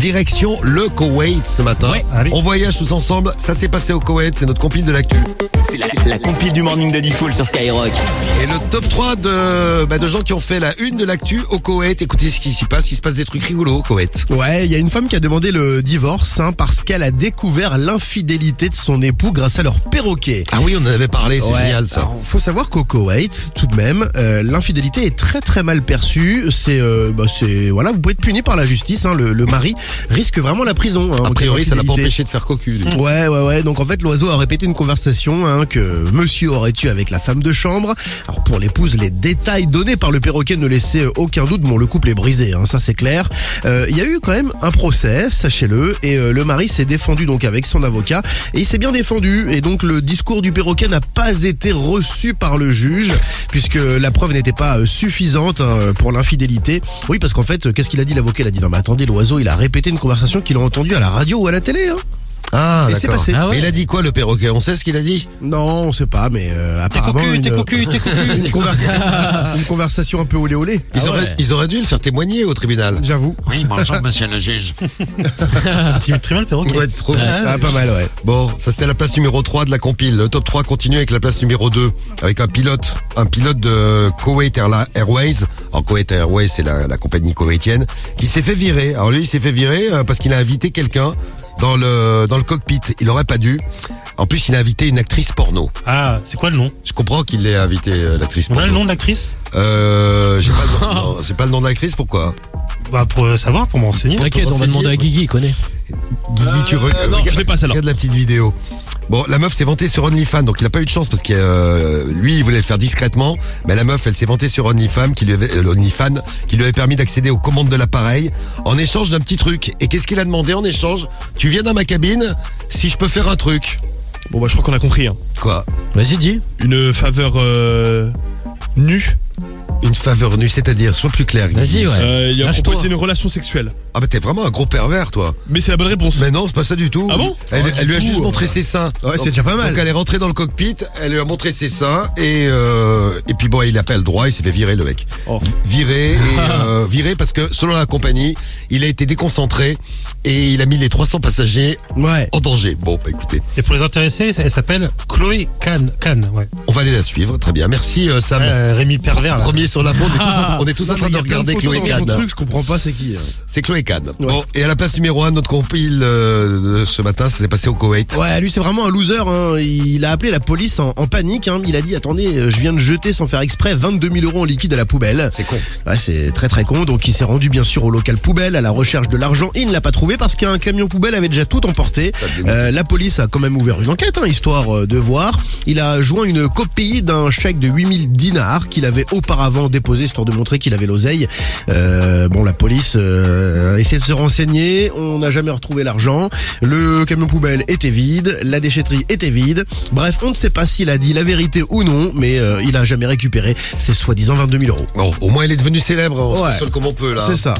Direction le Koweït ce matin. Ouais, allez. On voyage tous ensemble. Ça s'est passé au Koweït. C'est notre compile de l'actu. C'est la compile du morning de Diffoul sur Skyrock. Et le top 3 de gens qui ont fait la une de l'actu au Koweït. Écoutez ce qui s'y passe. Il se passe des trucs rigolos au Koweït. Ouais, il y a une femme qui a demandé le divorce parce qu'elle a découvert l'infidélité de son époux grâce à leur perroquet. Ah oui, on en avait parlé. C'est génial ça. Alors, faut savoir qu'au Koweït, tout de même, l'infidélité est très très mal perçue. Voilà, vous pouvez être puni par la justice. Le mari risque vraiment la prison. A en priori, cas ça l'a pas d'infidélité. empêché de faire cocu. lui. Ouais. Donc en fait, l'oiseau a répété une conversation que monsieur aurait eue avec la femme de chambre. Alors pour l'épouse, les détails donnés par le perroquet ne laissaient aucun doute. Bon, le couple est brisé, ça c'est clair. Il y a eu quand même un procès, sachez-le, et le mari s'est défendu donc avec son avocat et il s'est bien défendu. Et donc le discours du perroquet n'a pas été reçu par le juge puisque la preuve n'était pas suffisante pour l'infidélité. Oui, parce qu'en fait, qu'est-ce qu'il a dit l'avocat? Il a dit non mais attendez, l'oiseau il a répété une conversation qu'il a entendue à la radio ou à la télé. Ah, Et c'est d'accord. passé. Ah Mais il a dit quoi le perroquet? On sait ce qu'il a dit? Non, on sait pas, mais apparemment T'es cocu. une conversation un peu olé olé. Ils auraient dû le faire témoigner au tribunal. J'avoue. Oui, bonjour, monsieur le juge. Tu mets très bien le perroquet. Ouais, trop. Ah, pas mal, ouais. Bon, ça c'était la place numéro 3 de la compile. Le top 3 continue avec la place numéro 2, avec un pilote de Kuwait Airways. Alors Kuwait Airways, c'est la compagnie koweïtienne, qui s'est fait virer. Alors lui, il s'est fait virer parce qu'il a invité quelqu'un dans le cockpit. Il aurait pas dû. En plus, il a invité une actrice porno. Ah, c'est quoi le nom? Je comprends qu'il l'ait invité, l'actrice On porno. a le nom de l'actrice? J'ai pas le nom. Non, c'est pas le nom de l'actrice, pourquoi? Bah, pour savoir, pour m'enseigner. T'inquiète, on va demander à Guigui, il connaît. Guigui, tu non, je l'ai pas, celle-là. regarde la petite vidéo. Bon, la meuf s'est vantée sur OnlyFans, donc il a pas eu de chance parce que lui, il voulait le faire discrètement, mais la meuf, elle s'est vantée sur OnlyFans qui lui avait permis d'accéder aux commandes de l'appareil en échange d'un petit truc. Et qu'est-ce qu'il a demandé en échange? Tu viens dans ma cabine si je peux faire un truc. Bon bah je crois qu'on a compris. Quoi? Vas-y, dis. Une faveur nue. Une faveur nue, c'est-à-dire, sois plus clair. Guigui. Vas-y, ouais. Il a Lâche-toi. proposé une relation sexuelle. Ah bah t'es vraiment un gros pervers, toi. Mais c'est la bonne réponse. Mais non, c'est pas ça du tout. Ah bon? Elle lui a juste montré ses seins. Ouais, c'est déjà pas mal. Donc elle est rentrée dans le cockpit, elle lui a montré ses seins et puis bon, il a pas le droit, il s'est fait virer le mec. Oh. Viré parce que selon la compagnie, il a été déconcentré et il a mis les 300 passagers Ouais. en danger. Bon, bah écoutez, Et pour les intéressés, elle s'appelle Chloé Kahn, ouais. on va aller la suivre, très bien. Merci Sam. Rémi Pervers, là. Premier sur l'info, on est tous en Non, train mais de il y a plein regarder photos Chloé dans son Kahn. truc, je comprends pas c'est qui. C'est Chloé Kahn. Ouais. Bon, et à la place numéro 1 de notre compile de ce matin, ça s'est passé au Koweït. Ouais, lui c'est vraiment un loser. Il a appelé la police en panique. Il a dit attendez, je viens de jeter sans faire exprès 22 000 euros en liquide à la poubelle. C'est con. Ouais, c'est très très con. Donc il s'est rendu bien sûr au local poubelle à la recherche de l'argent. Il ne l'a pas trouvé parce qu'un camion poubelle avait déjà tout emporté. La police a quand même ouvert une enquête, histoire de voir. Il a joint une copie d'un chèque de 8000 dinars qu'il avait auparavant déposé histoire de montrer qu'il avait l'oseille. La police a essayé de se renseigner. On n'a jamais retrouvé l'argent. Le camion poubelle était vide. La déchetterie était vide. Bref, on ne sait pas s'il a dit la vérité ou non, mais il a jamais récupéré ses soi-disant 22 000 euros. Bon, au moins il est devenu célèbre, on se Ouais. console comme on peut là. C'est ça.